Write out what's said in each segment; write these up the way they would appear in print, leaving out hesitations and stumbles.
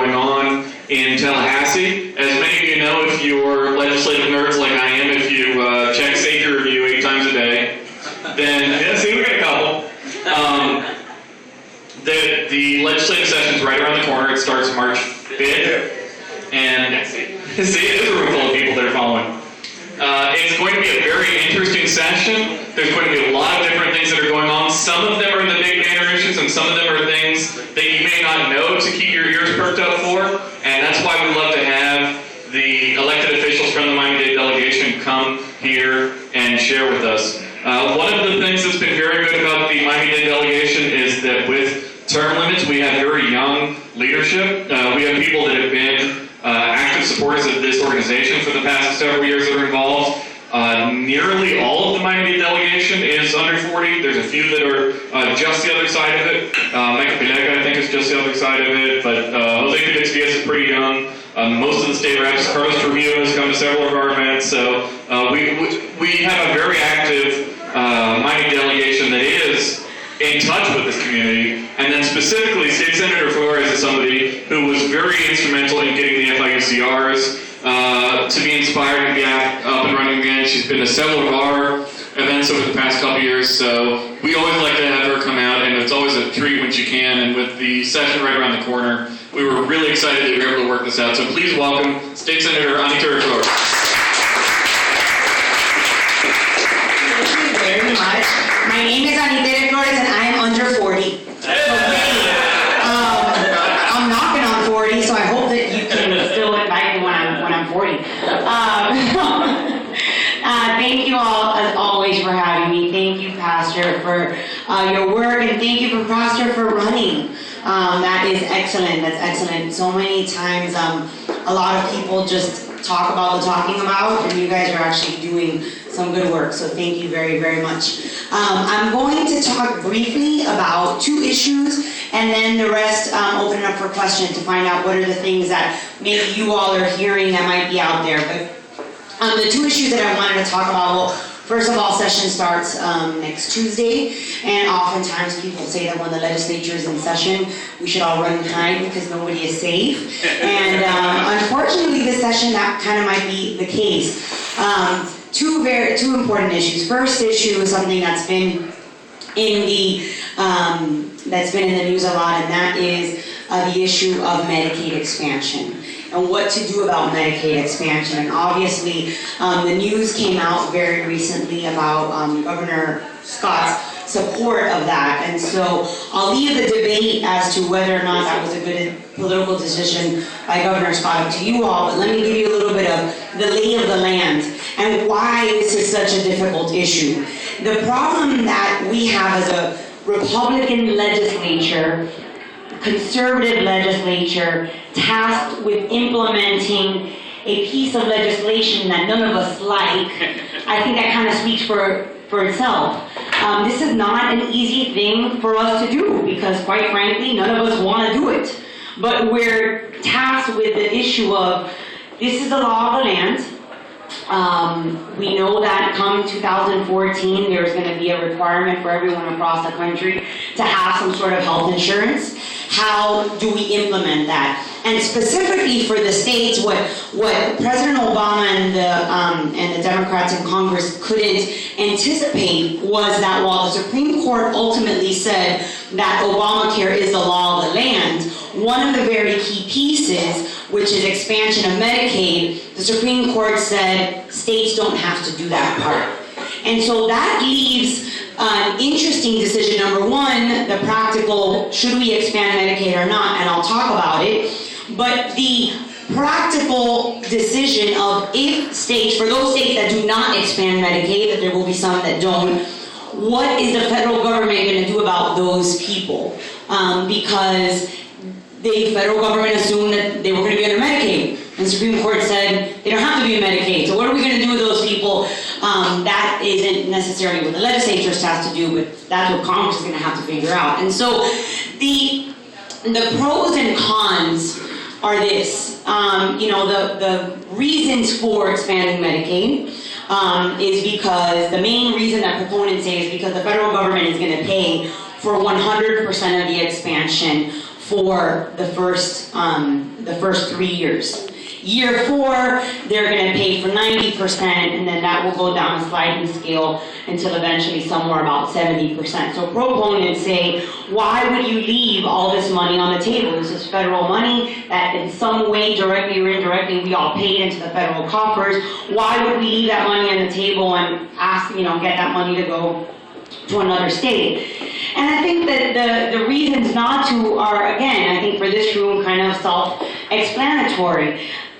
going on in Tallahassee. As many of you know, if you're legislative nerds like I am, if you check Safety Review 8 times a day, then, yeah, see, we got a couple. The legislative session's right around the corner. It starts March 5th. And see, it is a room full of people that are following. It's going to be a very interesting session. There's going to be a lot of different things that are going on. Some of them are the big banner issues, and some of them are things that you may not know to keep your ears perked up for. And that's why we love to have the elected officials from the Miami-Dade delegation come here and share with us. One of the things that's been very good about the Miami-Dade delegation is that with term limits, we have very young leadership. We have people that have been active supporters of this organization for the past several years that are involved. Nearly all of the Miami-Dade delegation is under 40. There's a few that are just the other side of it. Michael Pilega, I think, is just the other side of it. But Jose Felix Diaz is pretty young. Most of the state reps, Carlos Trujillo has come to several of our events. So we have a very active Miami delegation that is in touch with this community, and then specifically State Senator Flores is somebody who was very instrumental in getting the FIUCRs to be inspired and get up and running again. She's been to several of our events over the past couple years, so we always like to have her come out, and it's always a treat when she can, and with the session right around the corner, we were really excited that we were able to work this out. So please welcome State Senator Anitere Flores. Thank you very much. My name is Anitere Flores, and I am under 40. I'm knocking on 40, so I hope that you can still invite me when I'm 40. Thank you all, as always, for having me. Thank you, Pastor, for your work, and thank you, Pastor, for running. That is excellent. That's excellent. So many times, a lot of people just talk about the talking about, and you guys are actually doing some good work, so thank you very, very much. I'm going to talk briefly about 2 issues, and then the rest open it up for questions to find out what are the things that maybe you all are hearing that might be out there. But the 2 issues that I wanted to talk about, well, first of all, session starts next Tuesday, and oftentimes people say that when the legislature is in session, we should all run and hide because nobody is safe. And unfortunately, this session, that kind of might be the case. Two important issues. First issue is something that's been in the news a lot, and that is the issue of Medicaid expansion and what to do about Medicaid expansion. And obviously, the news came out very recently about Governor Scott's support of that. And so I'll leave the debate as to whether or not that was a good political decision by Governor Scott to you all, but let me give you a little bit of the lay of the land and why this is such a difficult issue. The problem that we have as a Republican legislature, conservative legislature, tasked with implementing a piece of legislation that none of us like, I think that kind of speaks for itself. This is not an easy thing for us to do because, quite frankly, none of us want to do it. But we're tasked with the issue of this is the law of the land. We know that come 2014, there's going to be a requirement for everyone across the country to have some sort of health insurance. How do we implement that? And specifically for the states, what President Obama and the Democrats in Congress couldn't anticipate was that while the Supreme Court ultimately said that Obamacare is the law of the land, one of the very key pieces, which is expansion of Medicaid, the Supreme Court said states don't have to do that part. And so that leaves an interesting decision. Number one, the practical, should we expand Medicaid or not? And I'll talk about it. But the practical decision of if states, for those states that do not expand Medicaid, that there will be some that don't, what is the federal government going to do about those people? Because the federal government assumed that they were going to be under Medicaid. And the Supreme Court said they don't have to be in Medicaid. So what are we going to do with those people? That isn't necessarily what the legislature has to do, but that's what Congress is going to have to figure out. And so the pros and cons are this. The reasons for expanding Medicaid is because the main reason that proponents say is because the federal government is going to pay for 100% of the expansion for the first 3 years. Year 4, they're going to pay for 90%, and then that will go down a sliding scale until eventually somewhere about 70%. So proponents say, why would you leave all this money on the table? This is federal money that in some way, directly or indirectly, we all paid into the federal coffers. Why would we leave that money on the table and ask, get that money to go to another state? And I think that the reasons not to are, again, I think for this room, kind of self-explanatory.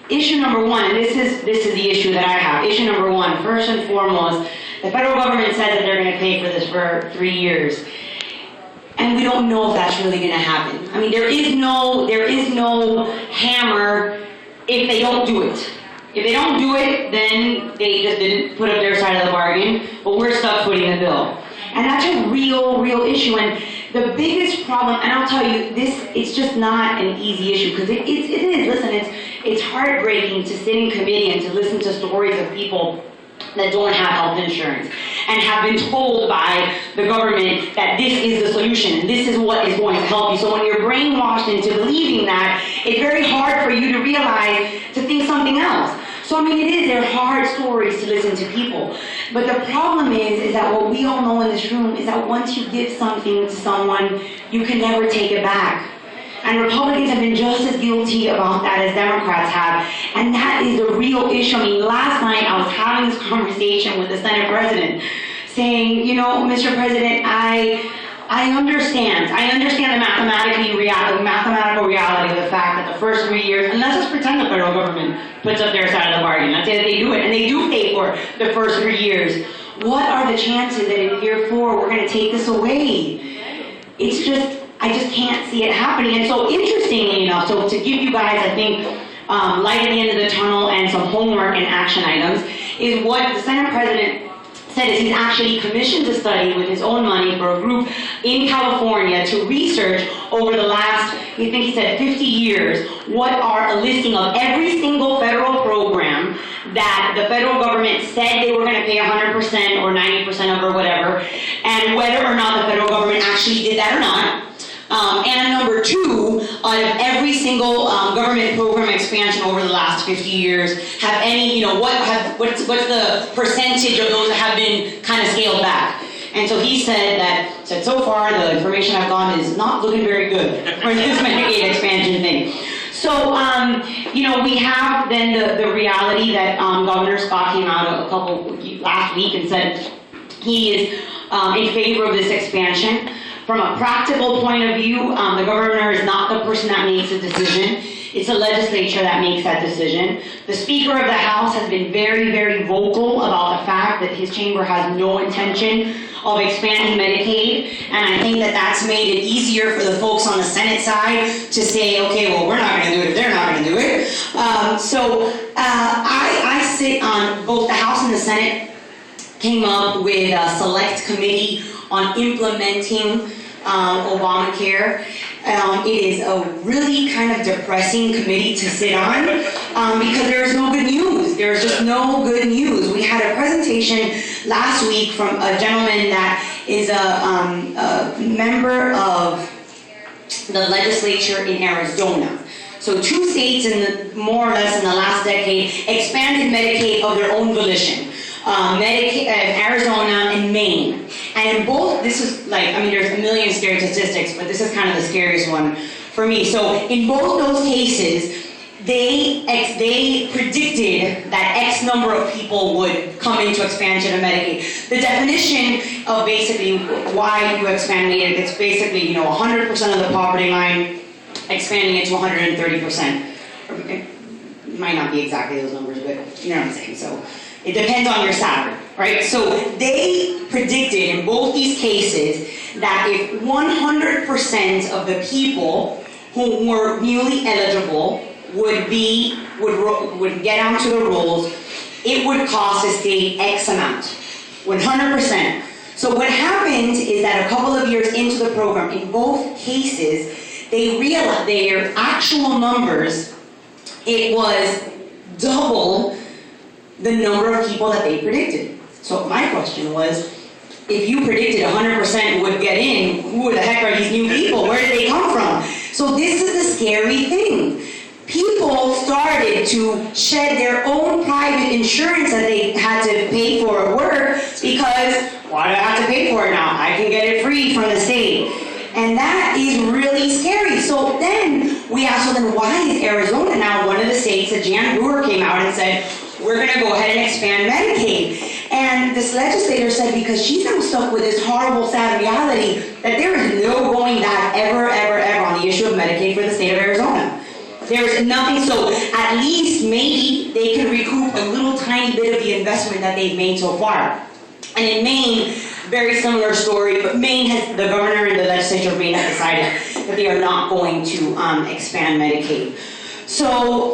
Issue number one, and this is the issue that I have. Issue number one, first and foremost, the federal government says that they're going to pay for this for 3 years. And we don't know if that's really going to happen. I mean, there is no hammer if they don't do it. If they don't do it, then they just didn't put up their side of the bargain, but we're stuck footing the bill. And that's a real issue. And the biggest problem, and I'll tell you, it's just not an easy issue, because it is. Listen, it's heartbreaking to sit in committee and to listen to stories of people that don't have health insurance and have been told by the government that this is the solution and this is what is going to help you. So when you're brainwashed into believing that, it's very hard for you to realize, to think something else. So I mean, they're hard stories to listen to people. But the problem is that what we all know in this room is that once you give something to someone, you can never take it back. And Republicans have been just as guilty about that as Democrats have. And that is the real issue. I mean, last night I was having this conversation with the Senate President saying, Mr. President, I understand the mathematical reality of the fact that the first 3 years, and let's just pretend the federal government puts up their side of the bargain. Let's say that they do it, and they do pay for the first 3 years. What are the chances that in year 4 we're going to take this away? I just can't see it happening. And so interestingly enough, so to give you guys, I think, light at the end of the tunnel and some homework and action items, is what the Senate President said is he's actually commissioned a study with his own money for a group in California to research over the last, I think he said 50 years, what are a listing of every single federal program that the federal government said they were going to pay 100% or 90% of or whatever, and whether or not the federal government actually did that or not. And number 2, out of every single government program expansion over the last 50 years, have any, what's the percentage of those that have been kind of scaled back? And so he said so far the information I've gotten is not looking very good for this Medicaid expansion thing. So, we have then the reality that Governor Scott came out last week and said he is in favor of this expansion. From a practical point of view, the governor is not the person that makes the decision. It's the legislature that makes that decision. The Speaker of the House has been very, very vocal about the fact that his chamber has no intention of expanding Medicaid, and I think that that's made it easier for the folks on the Senate side to say, okay, well, we're not going to do it if they're not going to do it. I sit on both the House and the Senate, came up with a select committee on implementing Obamacare. It is a really kind of depressing committee to sit on because there's no good news. There's just no good news. We had a presentation last week from a gentleman that is a member of the legislature in Arizona. So 2 states, more or less in the last decade, expanded Medicaid of their own volition. Arizona and Maine. And in both, this is there's a million scary statistics, but this is kind of the scariest one for me. So in both those cases, they predicted that X number of people would come into expansion of Medicaid. The definition of basically why you expand Medicaid, it's basically 100% of the poverty line, expanding it to 130%. It might not be exactly those numbers, but you know what I'm saying. So it depends on your salary, right? So they predicted in both these cases that if 100% of the people who were newly eligible would get onto the rolls, it would cost the state X amount, 100%. So what happened is that a couple of years into the program, in both cases, they realized their actual numbers, it was double the number of people that they predicted. So my question was, if you predicted 100% would get in, who the heck are these new people? Where did they come from? So this is the scary thing. People started to shed their own private insurance that they had to pay for at work because, why do I have to pay for it now? I can get it free from the state. And that is really scary. So then we asked, well, then why is Arizona now one of the states that Jan Brewer came out and said, we're going to go ahead and expand Medicaid? And this legislator said, because she's now stuck with this horrible, sad reality that there is no going back ever, ever, ever on the issue of Medicaid for the state of Arizona. There's nothing, so at least maybe they can recoup a little tiny bit of the investment that they've made so far. And in Maine, very similar story, but Maine has, the governor and the legislature of Maine have decided that they are not going to expand Medicaid. So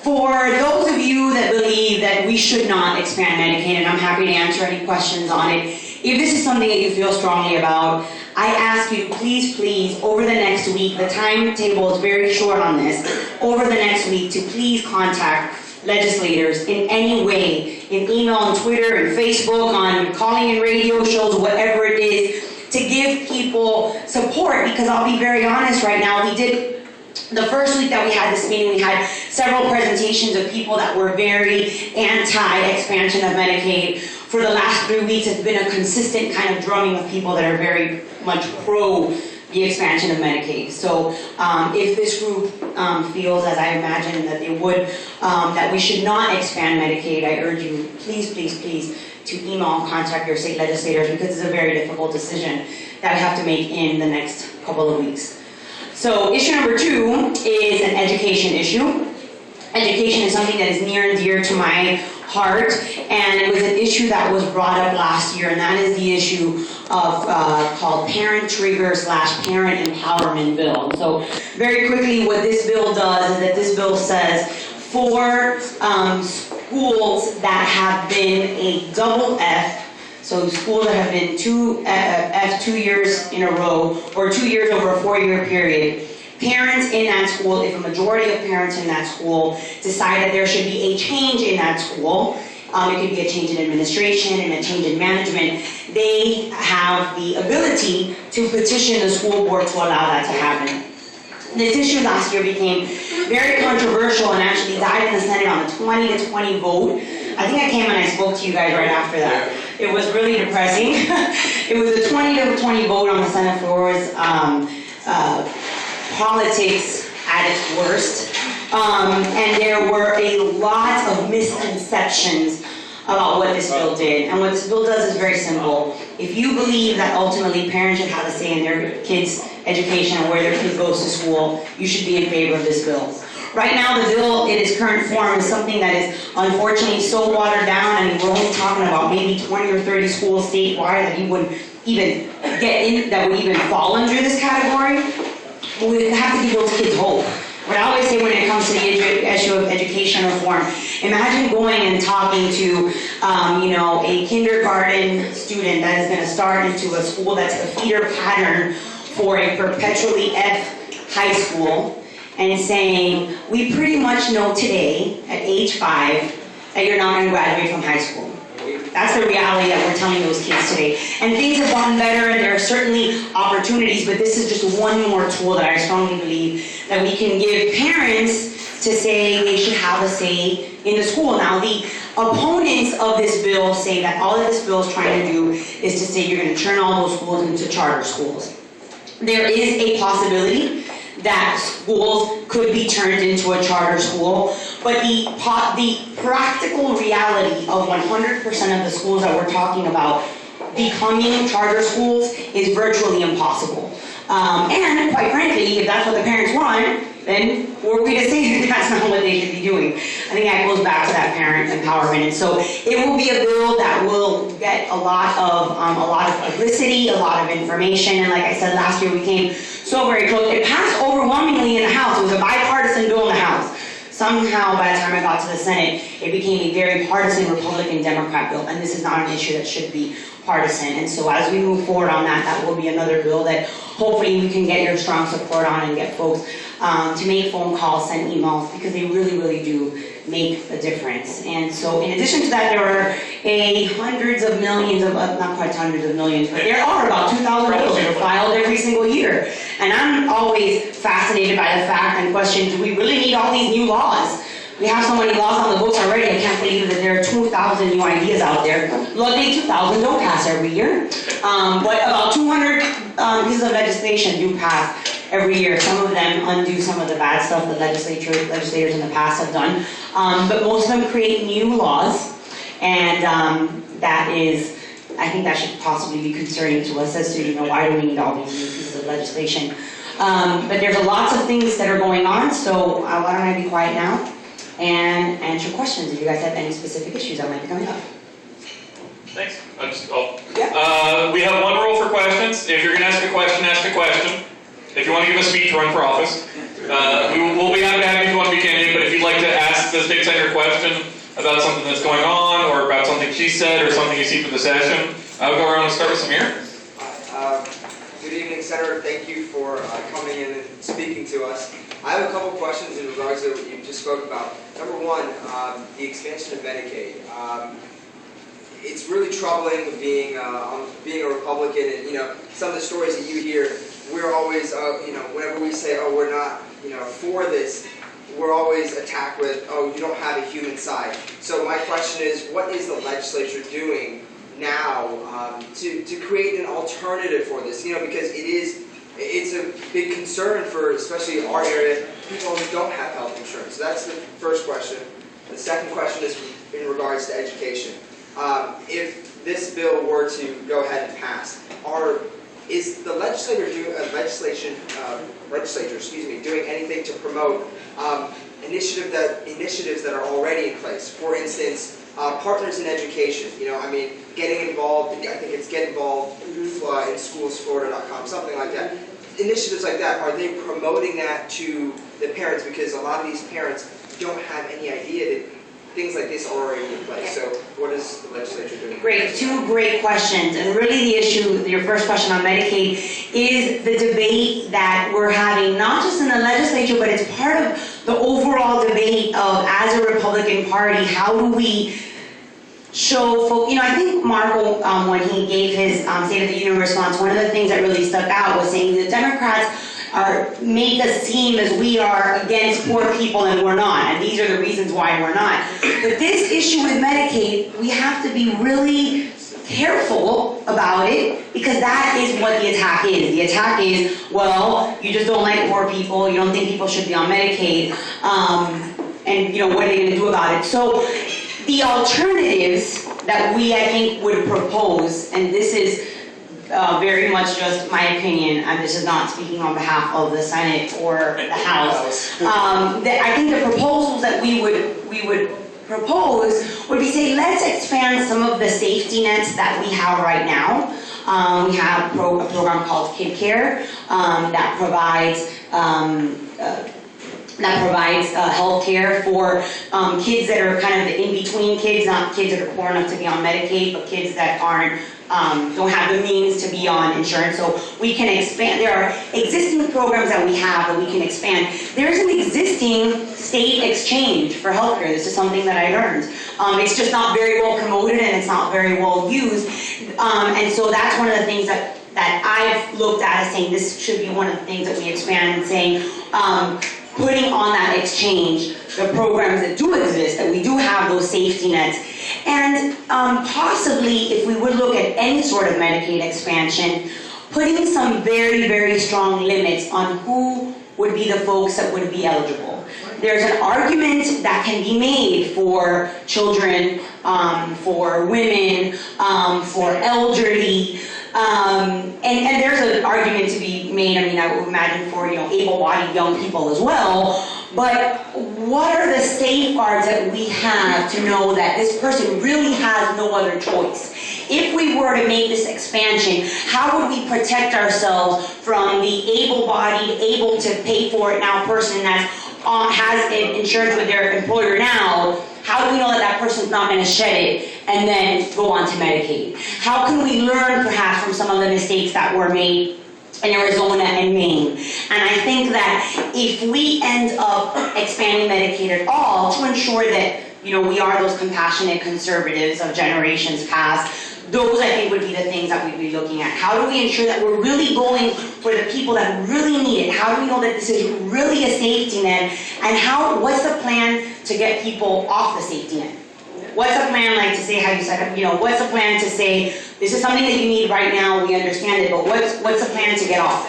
for those of you that believe that we should not expand Medicaid, and I'm happy to answer any questions on it, if this is something that you feel strongly about, I ask you, please, please, over the next week, the timetable is very short on this, over the next week to please contact legislators in any way, in email, on Twitter, and Facebook, on calling in radio shows, whatever it is, to give people support, because I'll be very honest right now, we did, the first week that we had this meeting, we had several presentations of people that were very anti-expansion of Medicaid. For the last 3 weeks, it's been a consistent kind of drumming of people that are very much pro the expansion of Medicaid. So if this group feels, as I imagine that they would, that we should not expand Medicaid, I urge you, please, please, please, to email and contact your state legislators, because it's a very difficult decision that we have to make in the next couple of weeks. So issue number 2 is an education issue. Education is something that is near and dear to my heart, and it was an issue that was brought up last year, and that is the issue of called Parent Trigger / Parent Empowerment Bill. So very quickly, what this bill does is that this bill says for schools that have been a double F, so schools that have been F 2 years in a row, or 2 years over a 4-year period, parents in that school, if a majority of parents in that school decide that there should be a change in that school, it could be a change in administration and a change in management, they have the ability to petition the school board to allow that to happen. This issue last year became very controversial and actually died in the Senate on a 20-20 vote. I think I came and I spoke to you guys right after that. It was really depressing. It was a 20-20 vote on the Senate floor. Politics at its worst, and there were a lot of misconceptions about what this bill did. And what this bill does is very simple. If you believe that ultimately parents should have a say in their kids' education and where their kid goes to school, you should be in favor of this bill. Right now, the bill in its current form is something that is unfortunately so watered down. I mean, we're only talking about maybe 20 or 30 schools statewide that you wouldn't even get in, that would even fall under this category. We have to give those kids hope. What I always say when it comes to the issue of education reform, imagine going and talking to, a kindergarten student that is going to start into a school that's a feeder pattern for a perpetually F high school, and saying, we pretty much know today, at age 5, that you're not going to graduate from high school. That's the reality that we're telling those kids today. And things have gotten better, and there are certainly opportunities, but this is just one more tool that I strongly believe that we can give parents to say they should have a say in the school. Now, the opponents of this bill say that all that this bill is trying to do is to say you're going to turn all those schools into charter schools. There is a possibility that schools could be turned into a charter school, but the practical reality of 100% of the schools that we're talking about becoming charter schools is virtually impossible. And quite frankly, if that's what the parents want, then who are we to say that that's not what they should be doing? I think that goes back to that parent empowerment. And so it will be a bill that will get a lot of publicity, a lot of information. And like I said, last year we came so very close. It passed overwhelmingly in the House. It was a bipartisan bill in the House. Somehow, by the time I got to the Senate, it became a very partisan Republican-Democrat bill, and this is not an issue that should be partisan. And so as we move forward on that, that will be another bill that hopefully we can get your strong support on and get folks to make phone calls, send emails, because they really, really do make a difference. And so in addition to that, there are hundreds of millions of, not quite hundreds of millions, but there are about 2,000 bills that are filed every single year. And I'm always fascinated by the fact and question, do we really need all these new laws? We have so many laws on the books already, I can't believe that there are 2,000 new ideas out there. Luckily, 2,000 don't pass every year. But about 200 pieces of legislation do pass every year. Some of them undo some of the bad stuff that legislators in the past have done. But most of them create new laws. And that is, I think that should possibly be concerning to us as to, why do we need all these new pieces of legislation? But there's lots of things that are going on, so why don't I be quiet now and answer questions if you guys have any specific issues that might be coming up. Thanks. We have one rule for questions. If you're going to ask a question, ask a question. If you want to give a speech, run for office. We'll be happy to have you if you want to be candidate, but if you'd like to ask the state senator a question about something that's going on, or about something she said, or something you see for the session, I'll go around and start with Samir. Good evening, Senator. Thank you for coming in and speaking to us. I have a couple questions in regards to what you just spoke about. Number one, the expansion of Medicaid. It's really troubling being a Republican, and some of the stories that you hear. We're always, whenever we say, oh, we're not, for this, we're always attacked with, oh, you don't have a human side. So my question is, what is the legislature doing now to create an alternative for this? Because it's a big concern for, especially our area, people who don't have health insurance. So that's the first question. The second question is in regards to education. If this bill were to go ahead and pass, is the legislature doing anything to promote initiatives that are already in place? For instance, partners in education. Getting involved. I think it's Get Involved in SchoolsFlorida.com, something like that. Initiatives like that, are they promoting that to the parents? Because a lot of these parents don't have any idea that things like this are already in place. So what is the legislature doing? Great, two great questions. And really the issue, your first question on Medicaid, is the debate that we're having, not just in the legislature, but it's part of the overall debate of, as a Republican Party, how do we show folks, I think Marco, when he gave his State of the Union response, one of the things that really stuck out was saying the Democrats make us seem as we are against poor people, and we're not. And these are the reasons why we're not. But this issue with Medicaid, we have to be really careful about it, because that is what the attack is. The attack is, well, you just don't like poor people, you don't think people should be on Medicaid, and what are they going to do about it? So the alternatives that we, I think, would propose, and this is very much just my opinion, and this is not speaking on behalf of the Senate or the House. I think the proposals that we would propose would be, say, let's expand some of the safety nets that we have right now. We have a program called Kid Care that provides health care for kids that are kind of the in-between kids, not kids that are poor enough to be on Medicaid, but kids that don't have the means to be on insurance. So we can expand. There are existing programs that we have that we can expand. There's an existing state exchange for healthcare. This is something that I learned. It's just not very well promoted, and it's not very well used. And so that's one of the things that I've looked at as saying this should be one of the things that we expand, and saying putting on that exchange the programs that do exist, that we do have those safety nets. And possibly, if we would look at any sort of Medicaid expansion, putting some very, very strong limits on who would be the folks that would be eligible. There's an argument that can be made for children, for women, for elderly, and there's an argument to be made, I would imagine, for able-bodied young people as well. But what are the safeguards that we have to know that this person really has no other choice? If we were to make this expansion, how would we protect ourselves from the able-bodied, able to pay for it now person that has insurance with their employer now? How do we know that that person's not going to shed it and then go on to Medicaid? How can we learn perhaps from some of the mistakes that were made in Arizona and Maine? And I think that if we end up expanding Medicaid at all to ensure that we are those compassionate conservatives of generations past, Those, I think, would be the things that we'd be looking at. How do we ensure that we're really going for the people that really need it? How do we know that this is really a safety net? And what's the plan to get people off the safety net? What's the plan, like, to say how you said it, what's the plan to say, this is something that you need right now, we understand it, but what's the plan to get off?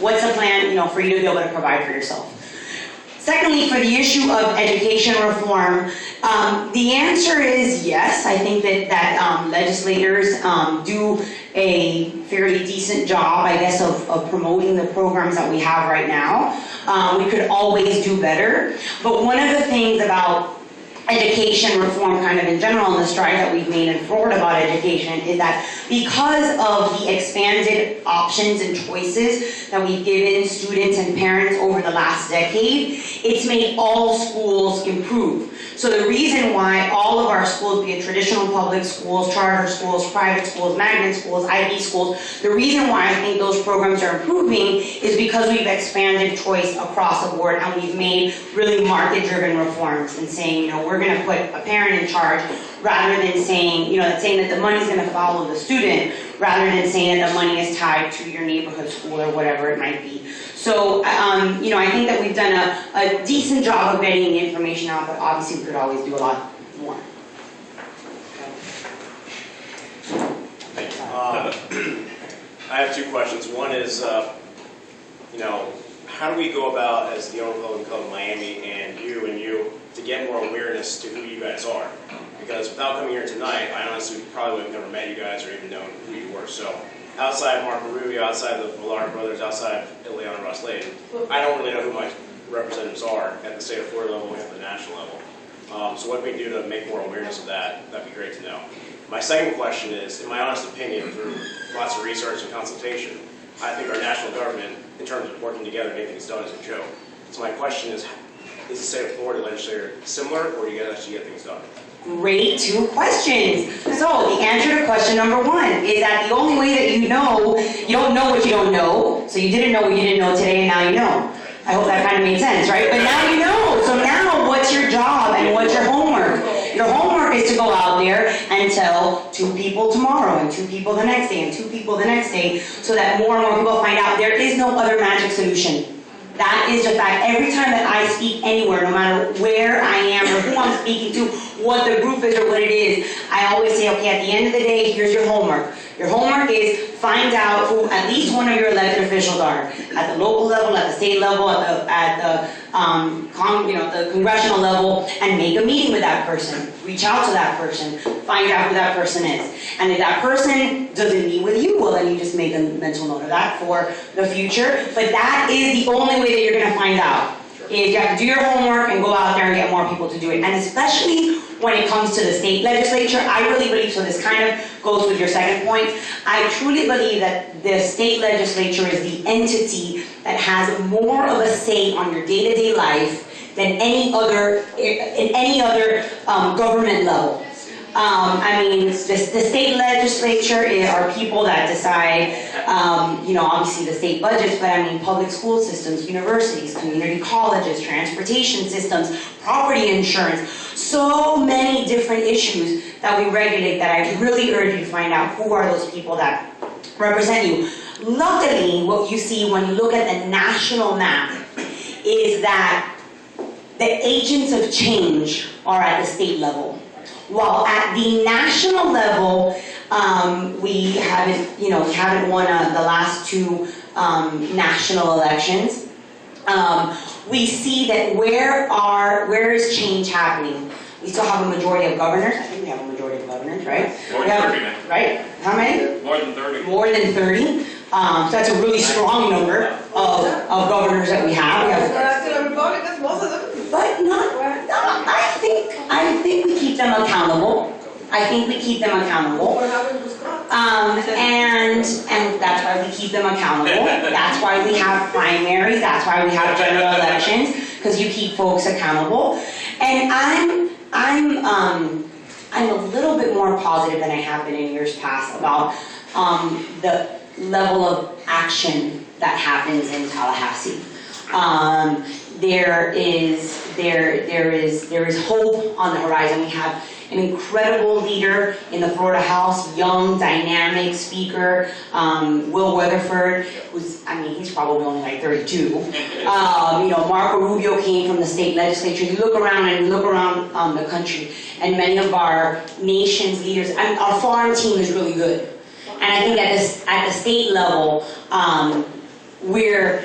What's the plan, for you to be able to provide for yourself? Secondly, for the issue of education reform, the answer is yes. I think that legislators do a fairly decent job, I guess, of promoting the programs that we have right now. We could always do better. But one of the things about education reform kind of in general and the strides that we've made in Florida about education is that because of the expanded options and choices that we've given students and parents over the last decade, it's made all schools improve. So the reason why all of our schools, be it traditional public schools, charter schools, private schools, magnet schools, IB schools, the reason why I think those programs are improving is because we've expanded choice across the board and we've made really market-driven reforms and saying, we're going to put a parent in charge rather than saying, that the money's going to follow the student rather than saying that the money is tied to your neighborhood school or whatever it might be. So, I think that we've done a decent job of getting the information out, but obviously we could always do a lot more. Thank you. I have two questions. One is, how do we go about, as the owner of Club of Miami and you, to get more awareness to who you guys are? Because without coming here tonight, I honestly probably would have never met you guys or even known who you were. So, outside of Marco Rubio, outside of the Millard brothers, outside of Ileana Ross-Layton, I don't really know who my representatives are at the state of Florida level and at the national level. So what we can do to make more awareness of that'd be great to know. My second question is, in my honest opinion, through lots of research and consultation, I think our national government, in terms of working together and anything that's done, is a joke. So my question is the state of Florida legislature similar, or do you guys actually get things done? Great two questions. So the answer to question number one is that the only way that you don't know what you don't know. So you didn't know what you didn't know today, and now you know. I hope that kind of made sense, right? But now you know. So now what's your job and what's your homework? Your homework is to go out there and tell 2 people tomorrow and 2 people the next day and 2 people the next day so that more and more people find out there is no other magic solution. That is the fact. Every time that I speak anywhere, no matter where I am or who I'm speaking to, what the group is or what it is, I always say, okay, at the end of the day, here's your homework. Your homework is find out who at least one of your elected officials are. At the local level, at the state level, at the congressional level, and make a meeting with that person. Reach out to that person. Find out who that person is. And if that person doesn't meet with you, well, then you just make a mental note of that for the future. But that is the only way that you're going to find out. Is you have to do your homework and go out there and get more people to do it. And especially when it comes to the state legislature, I really believe, so this kind of goes with your second point, I truly believe that the state legislature is the entity that has more of a say on your day-to-day life than any other government level. The state legislature are people that decide, obviously the state budgets, but public school systems, universities, community colleges, transportation systems, property insurance, so many different issues that we regulate that I really urge you to find out who are those people that represent you. Luckily, what you see when you look at the national map is that the agents of change are at the state level. While at the national level, we haven't won the last 2 national elections. We see that where is change happening? We still have a majority of governors. I think we have a majority of governors, right? More than 30 now. Right? How many? More than 30. More than 30. So that's a really strong number of governors that we have. But I think we keep them accountable. And that's why we keep them accountable. That's why we have primaries. That's why we have general elections, because you keep folks accountable. And I'm a little bit more positive than I have been in years past about the level of action that happens in Tallahassee. there is hope on the horizon. We have an incredible leader in the Florida House, young, dynamic speaker, Will Weatherford, who's, he's probably only like 32. Marco Rubio came from the state legislature. You look around the country, and many of our nation's leaders, our farm team is really good. And I think at the state level, we're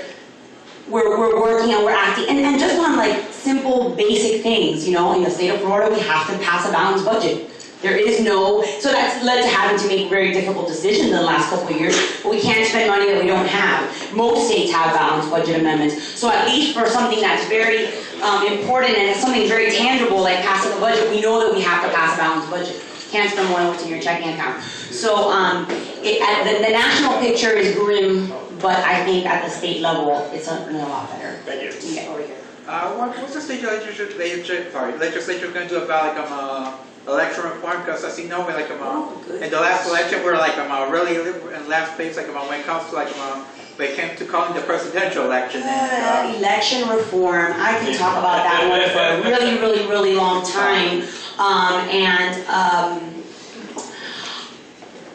working and we're acting, and just on like simple, basic things, in the state of Florida, we have to pass a balanced budget. There is so that's led to having to make very difficult decisions in the last couple of years, but we can't spend money that we don't have. Most states have balanced budget amendments, so at least for something that's very important and something very tangible like passing a budget, we know that we have to pass a balanced budget. Can't spend more than what's in your checking account. So the national picture is grim, but I think at the state level, it's a lot better. Thank you. Yeah, over here. What's the state legislature going to do about election reform? Because as you know, in the last election, we're really in last place. When it comes to when it came to calling the presidential election. Election reform. I can talk about that one for a really, really, really long time.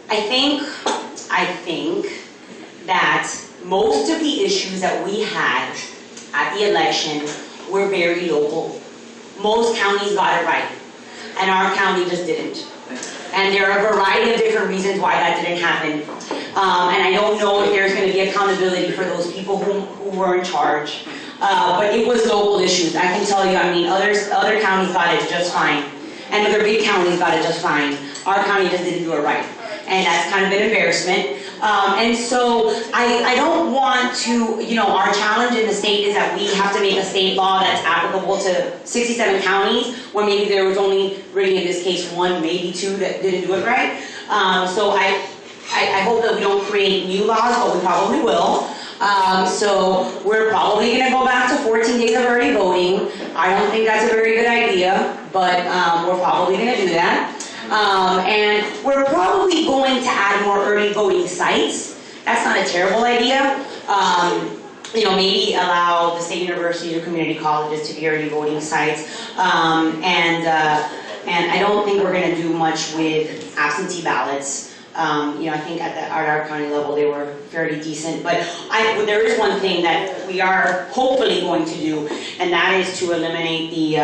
I think that most of the issues that we had at the election were very local. Most counties got it right, and our county just didn't. And there are a variety of different reasons why that didn't happen. And I don't know if there's going to be accountability for those people who were in charge. But it was local issues. I can tell you, other counties got it just fine. And other big counties got it just fine. Our county just didn't do it right. And that's kind of an embarrassment. And so I don't want to, our challenge in the state is that we have to make a state law that's applicable to 67 counties, where maybe there was only, really in this case, one, maybe two that didn't do it right. So I hope that we don't create new laws, but we probably will. So we're probably going to go back to 14 days of early voting. I don't think that's a very good idea, but we're probably going to do that. And we're probably going to add more early voting sites. That's not a terrible idea. Maybe allow the state universities or community colleges to be early voting sites. And I don't think we're going to do much with absentee ballots. I think at our county level they were fairly decent. But there is one thing that we are hopefully going to do, and that is to eliminate the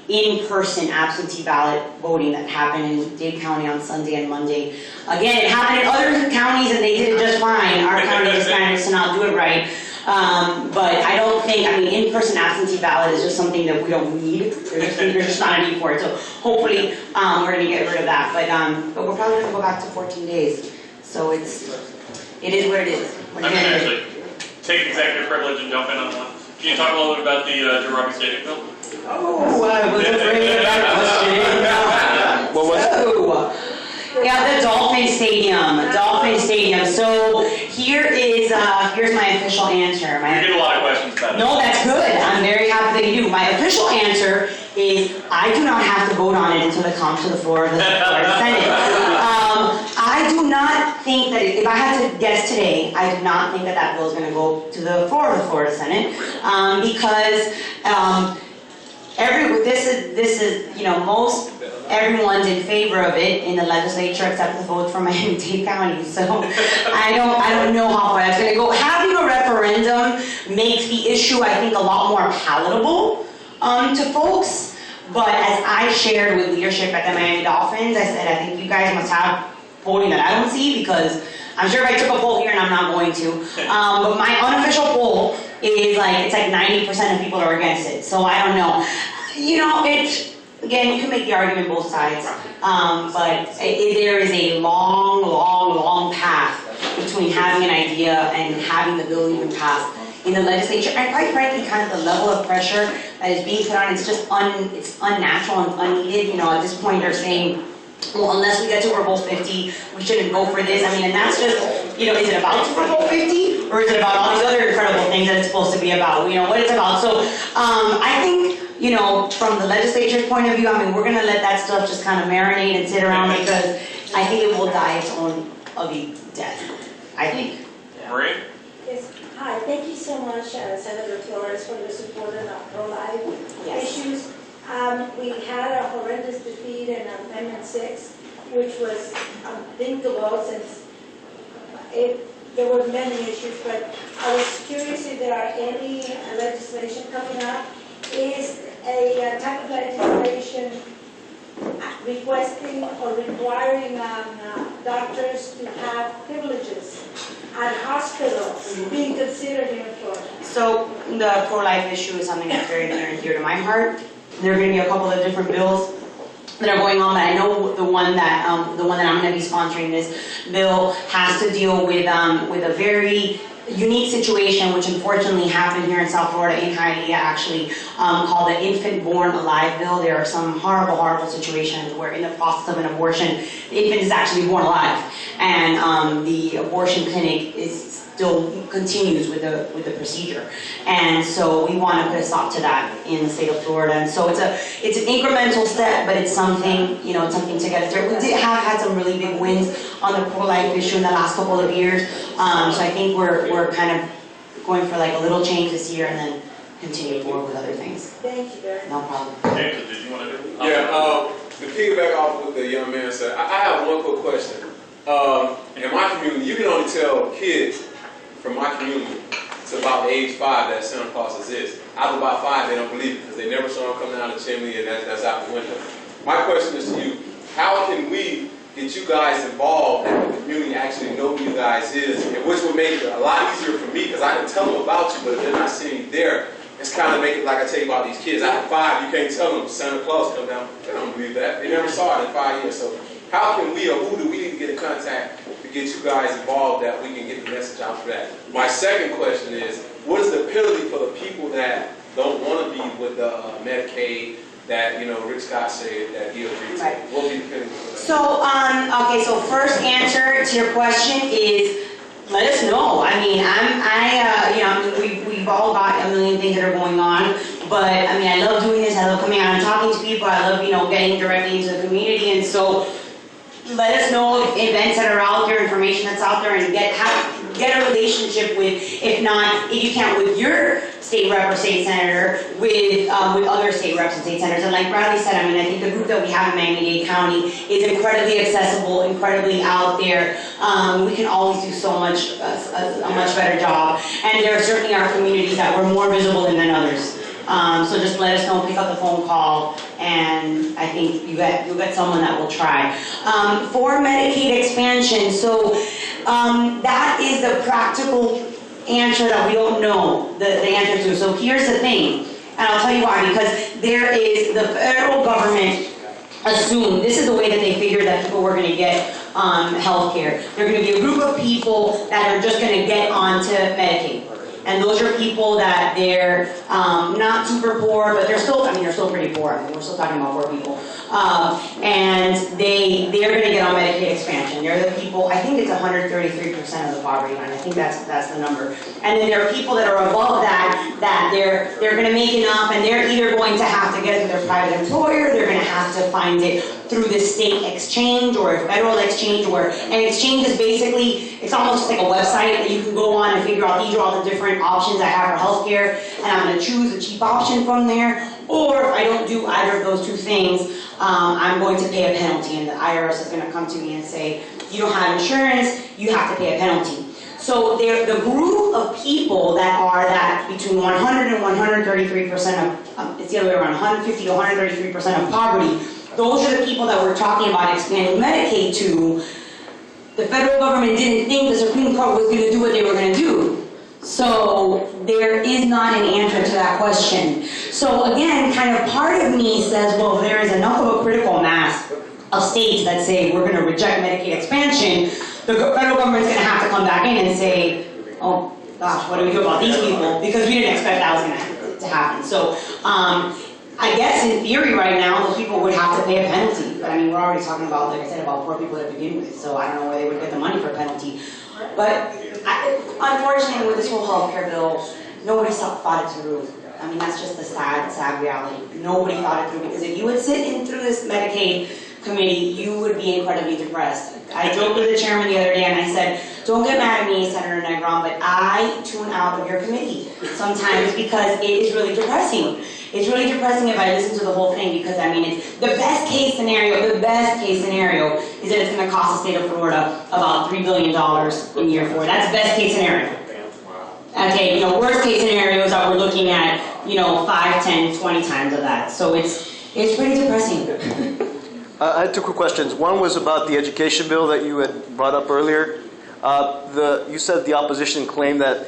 in-person absentee ballot voting that happened in Dade County on Sunday and Monday. Again, it happened in other counties and they did it just fine. Our county just managed to not do it right. But I don't think, in-person absentee ballot is just something that we don't need. There's just not a need for it. So hopefully we're going to get rid of that. But we're probably going to go back to 14 days. So it is what it is. I'm going to actually take executive privilege and jump in on one. Can you talk a little bit about the Joe Robbie Stadium bill? Oh, I was afraid of that question. Yeah, the Dolphin Stadium. So here's my official answer. You get a lot of questions about it. No, that's good. I'm very happy that you do. My official answer is I do not have to vote on it until it comes to the floor of the Florida Senate. I do not think that, if I had to guess today, I do not think that bill is going to go to the floor of the Florida Senate because most everyone's in favor of it in the legislature except the vote from Miami-Dade County. So I don't know how far that's going to go. Having a referendum makes the issue, I think, a lot more palatable to folks. But as I shared with leadership at the Miami Dolphins, I said, I think you guys must have voting that I don't see, because I'm sure if I took a poll here, and I'm not going to, but my unofficial poll is it's like 90% of people are against it. So I don't know. Again, you can make the argument both sides, but there is a long, long, long path between having an idea and having the bill even passed in the legislature. And quite frankly, kind of the level of pressure that is being put on, it's just it's unnatural and unneeded. At this point, they're saying, well, unless we get Super Bowl 50, we shouldn't go for this. And that's just, is it about Super Bowl 50? Or is it about all these other incredible things that it's supposed to be about? What it's about. So I think, from the legislature's point of view, we're going to let that stuff just kind of marinate and sit around, because I think it will die its own ugly death. I think. Maria? Yes. Hi. Hi, thank you so much, Senator Flores, for your support on pro-life Yes. issues. We had a horrendous defeat in Amendment 6, which was unthinkable since there were many issues, but I was curious if there are any legislation coming up. Is a type of legislation requesting or requiring doctors to have privileges at hospitals being considered in Florida? So the pro-life issue is something that's very near and dear to my heart. There are going to be a couple of different bills that are going on, but I know the one that I'm going to be sponsoring, this bill, has to deal with a very unique situation, which unfortunately happened here in South Florida, in Hialeah actually, called the Infant Born Alive Bill. There are some horrible, horrible situations where in the process of an abortion, the infant is actually born alive, and the abortion clinic still continues with the procedure. And so we want to put a stop to that in the state of Florida. And so it's an incremental step, but it's something, it's something to get us there. We did have had some really big wins on the pro-life issue in the last couple of years. So I think we're kind of going for like a little change this year and then continue forward with other things. Thank you very much. No problem. James, did you want to do? Yeah, to piggyback off what the young man said, I have one quick question. In my community, you can only tell kids from my community to about the age 5 that Santa Claus exists. After about 5, they don't believe it because they never saw him coming down the chimney, and that's out the window. My question is to you, how can we get you guys involved and the community actually know who you guys is, and which would make it a lot easier for me because I can tell them about you, but if they're not seeing you there, it's kind of make it like I tell you about these kids. After 5, you can't tell them Santa Claus come down. They don't believe that. They never saw it in 5 years. So how can we, or who do we need to get in contact to get you guys involved that we can get the message out for that? My second question is, what is the penalty for the people that don't want to be with the Medicaid that, Rick Scott said that he agreed to? Right. What will be the penalty for that? So, so first answer to your question is, let us know. I mean, we've all got a million things that are going on, but I mean, I love doing this. I love coming out and talking to people. I love, getting directly into the community, and so let us know if events that are out there, information that's out there, and get a relationship with, if you can't with your state rep or state senator, with other state reps and state senators. And like Bradley said, I mean, I think the group that we have in Miami-Dade County is incredibly accessible, incredibly out there. We can always do so much, a much better job. And there certainly are communities that were more visible than others. So just let us know, pick up the phone call, and I think you'll get someone that will try. For Medicaid expansion, so that is the practical answer that we don't know the answer to. So here's the thing, and I'll tell you why, because the federal government assumed, this is the way that they figured that people were going to get health care. They're going to be a group of people that are just going to get onto Medicaid. And those are people that they're not super poor, but they're still pretty poor. I mean, we're still talking about poor people. And they're going to get on Medicaid expansion. They're the people, I think it's 133% of the poverty line. I think that's the number. And then there are people that are above that they're going to make enough, and they're either going to have to get it through their private employer, they're going to have to find it through the state exchange or a federal exchange, where an exchange is basically, it's almost like a website that you can go on and figure out these are all the different options I have for healthcare, and I'm going to choose a cheap option from there. Or if I don't do either of those two things, I'm going to pay a penalty, and the IRS is going to come to me and say, you don't have insurance, you have to pay a penalty. So the group of people that are between 100 and 133% of, it's the other way around, 150 to 133% of poverty, those are the people that we're talking about expanding Medicaid to. The federal government didn't think the Supreme Court was going to do what they were going to do. So there is not an answer to that question. So again, kind of part of me says, well, there is enough of a critical mass of states that say we're going to reject Medicaid expansion, the federal government's going to have to come back in and say, oh gosh, what do we do about these people? Because we didn't expect that was going to happen. So I guess in theory right now, those people would have to pay a penalty. But I mean, we're already talking about, like I said, about poor people to begin with. So I don't know where they would get the money for a penalty. But unfortunately, with this whole healthcare bill, nobody thought it through. I mean, that's just the sad reality. Nobody thought it through, because if you would sit in through this Medicaid committee, you would be incredibly depressed. I joked with the chairman the other day and I said, don't get mad at me, Senator Negron, but I tune out of your committee sometimes because it is really depressing. It's really depressing if I listen to the whole thing because, I mean, it's the best case scenario is that it's going to cost the state of Florida about $3 billion in year 4. That's best case scenario. Okay, worst case scenario is that we're looking at, 5, 10, 20 times of that. So it's pretty depressing. I had 2 quick questions. One was about the education bill that you had brought up earlier. You said the opposition claimed that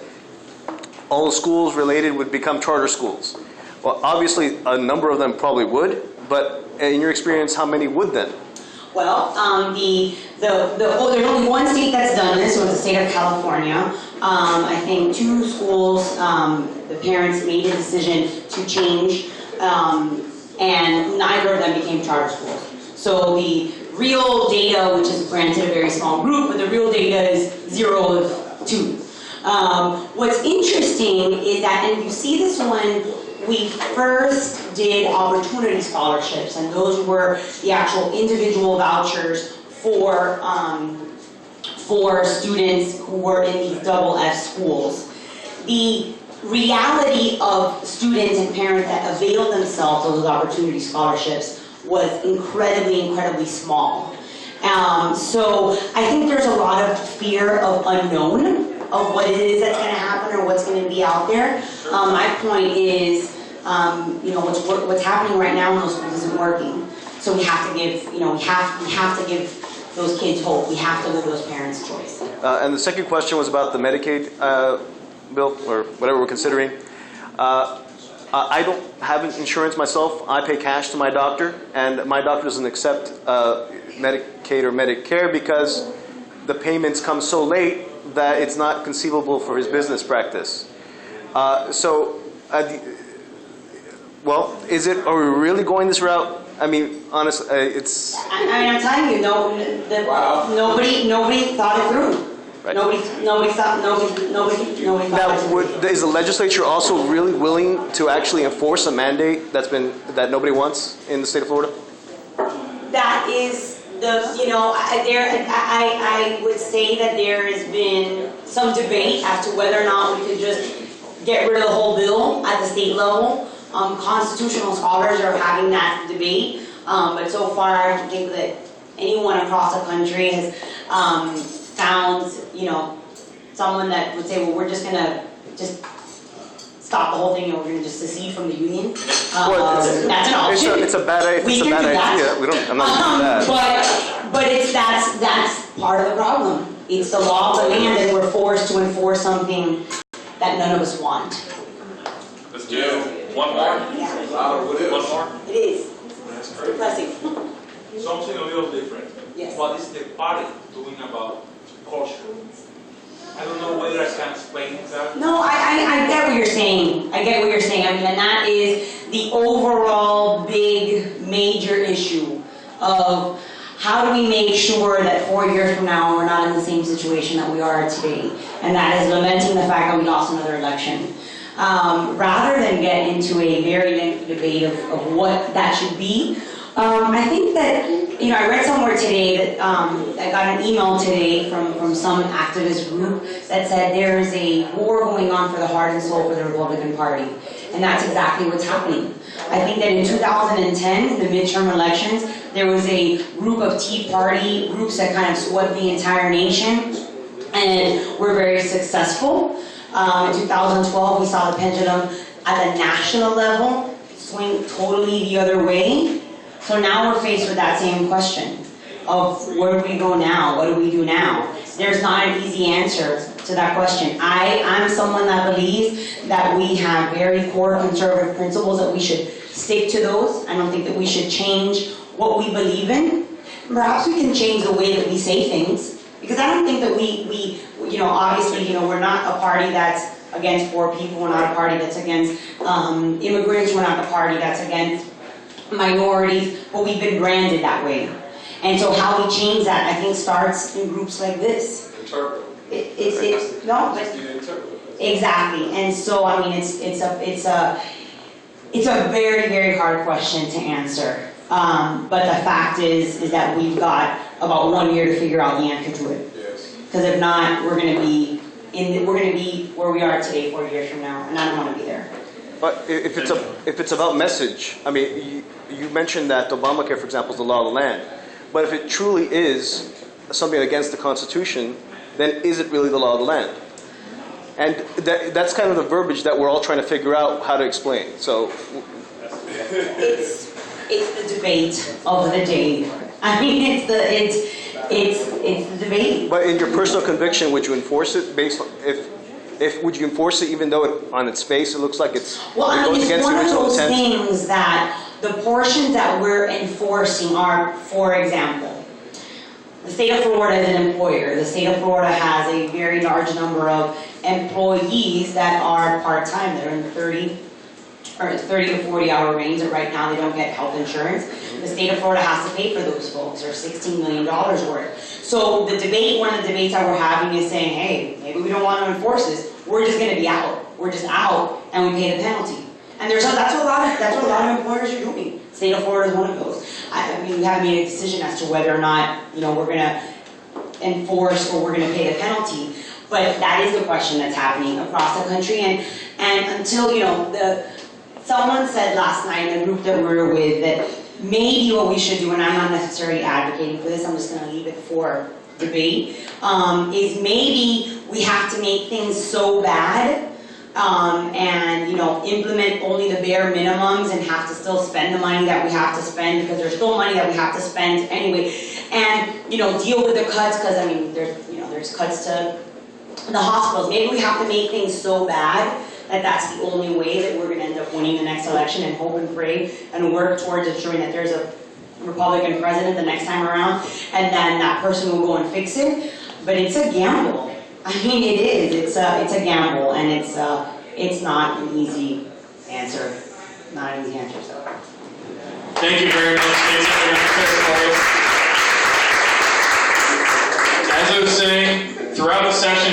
all the schools related would become charter schools. Well, obviously, a number of them probably would, but in your experience, how many would then? Well, there's only one state that's done this, so it's the state of California. I think 2 schools, the parents made a decision to change, and neither of them became charter schools. So the real data, which is granted a very small group, but the real data is 0 of 2. What's interesting is that, and you see this when we first did opportunity scholarships, and those were the actual individual vouchers for students who were in these double F schools. The reality of students and parents that availed themselves of those opportunity scholarships was incredibly small. So I think there's a lot of fear of unknown of what it is that's going to happen or what's going to be out there. My point is, what's happening right now in those schools isn't working. So we have to give, we have to give those kids hope. We have to give those parents choice. And the second question was about the Medicaid bill, or whatever we're considering. I don't have insurance myself. I pay cash to my doctor, and my doctor doesn't accept Medicaid or Medicare because the payments come so late that it's not conceivable for his business practice. Are we really going this route? I mean, honestly, it's... I'm telling you, nobody thought it through. Right. Nobody thought it through. Is the legislature also really willing to actually enforce a mandate that nobody wants in the state of Florida? That is I would say that there has been some debate as to whether or not we could just get rid of the whole bill at the state level. Constitutional scholars are having that debate, but so far I don't think that anyone across the country has found, someone that would say, well, we're just going to stop the whole thing and we're going to just secede from the union. That's an option. It's a bad idea. I'm not doing that. But that's part of the problem. It's the law of the land, and we're forced to enforce something that none of us want. Let's do one more. Yeah. One more. It is. That's crazy. Depressing. Something a little different. Yes. What is the party doing about culture? I don't know whether I can explain that. No, I get what you're saying. I mean, and that is the overall big, major issue of how do we make sure that 4 years from now we're not in the same situation that we are today. And that is lamenting the fact that we lost another election. Rather than get into a very lengthy debate of what that should be, I think that, I read somewhere today that I got an email today from some activist group that said there is a war going on for the heart and soul for the Republican Party. And that's exactly what's happening. I think that in 2010, the midterm elections, there was a group of Tea Party groups that kind of swept the entire nation and were very successful. In 2012, we saw the pendulum at the national level swing totally the other way. So now we're faced with that same question of where do we go now? What do we do now? There's not an easy answer to that question. I'm someone that believes that we have very core conservative principles that we should stick to those. I don't think that we should change what we believe in. Perhaps we can change the way that we say things, because I don't think that we obviously, we're not a party that's against poor people. We're not a party that's against immigrants. We're not a party that's against minorities, but we've been branded that way. And so how we change that, I think, starts in groups like this. Interpret. Exactly. And so, I mean, it's a very, very hard question to answer But the fact is that we've got about 1 year to figure out the answer to it. Yes. Because if not, we're going to be where we are today 4 years from now, and I don't want to be there. But if it's about message, I mean, you mentioned that Obamacare, for example, is the law of the land. But if it truly is something against the Constitution, then is it really the law of the land? And that's kind of the verbiage that we're all trying to figure out how to explain. So It's the debate of the day. I mean, it's the debate. but in your personal conviction, would you enforce it based on, if would you enforce it even though on its face it looks like it Well, goes it's against one the of original those intent? things that the portions that we're enforcing are, for example, the state of Florida is an employer. The state of Florida has a very large number of employees that are part-time. They're in the 30 to 40 hour range, and right now they don't get health insurance. The state of Florida has to pay for those folks. They're $16 million worth. So the debate, one of the debates that we're having is saying, hey, maybe we don't want to enforce this. We're just going to be out. We're just out, and we pay the penalty. And that's what a lot of employers are doing. State of Florida is one of those. I mean, we haven't made a decision as to whether or not, we're going to enforce or we're going to pay the penalty. But that is the question that's happening across the country. And until, someone said last night in the group that we were with that maybe what we should do, and I'm not necessarily advocating for this, I'm just going to leave it for debate, is maybe we have to make things so bad and implement only the bare minimums and have to still spend the money that we have to spend because there's still money that we have to spend anyway, and deal with the cuts because there's cuts to the hospitals. Maybe we have to make things so bad that that's the only way that we're going to end up winning the next election, and hope and pray and work towards ensuring that there's a Republican president the next time around, and then that person will go and fix it. But it's a gamble. I mean, it is. It's a gamble, and it's not an easy answer. Not an easy answer. So. Thank you very much, Senator Anitere Flores. As I was saying, throughout the session,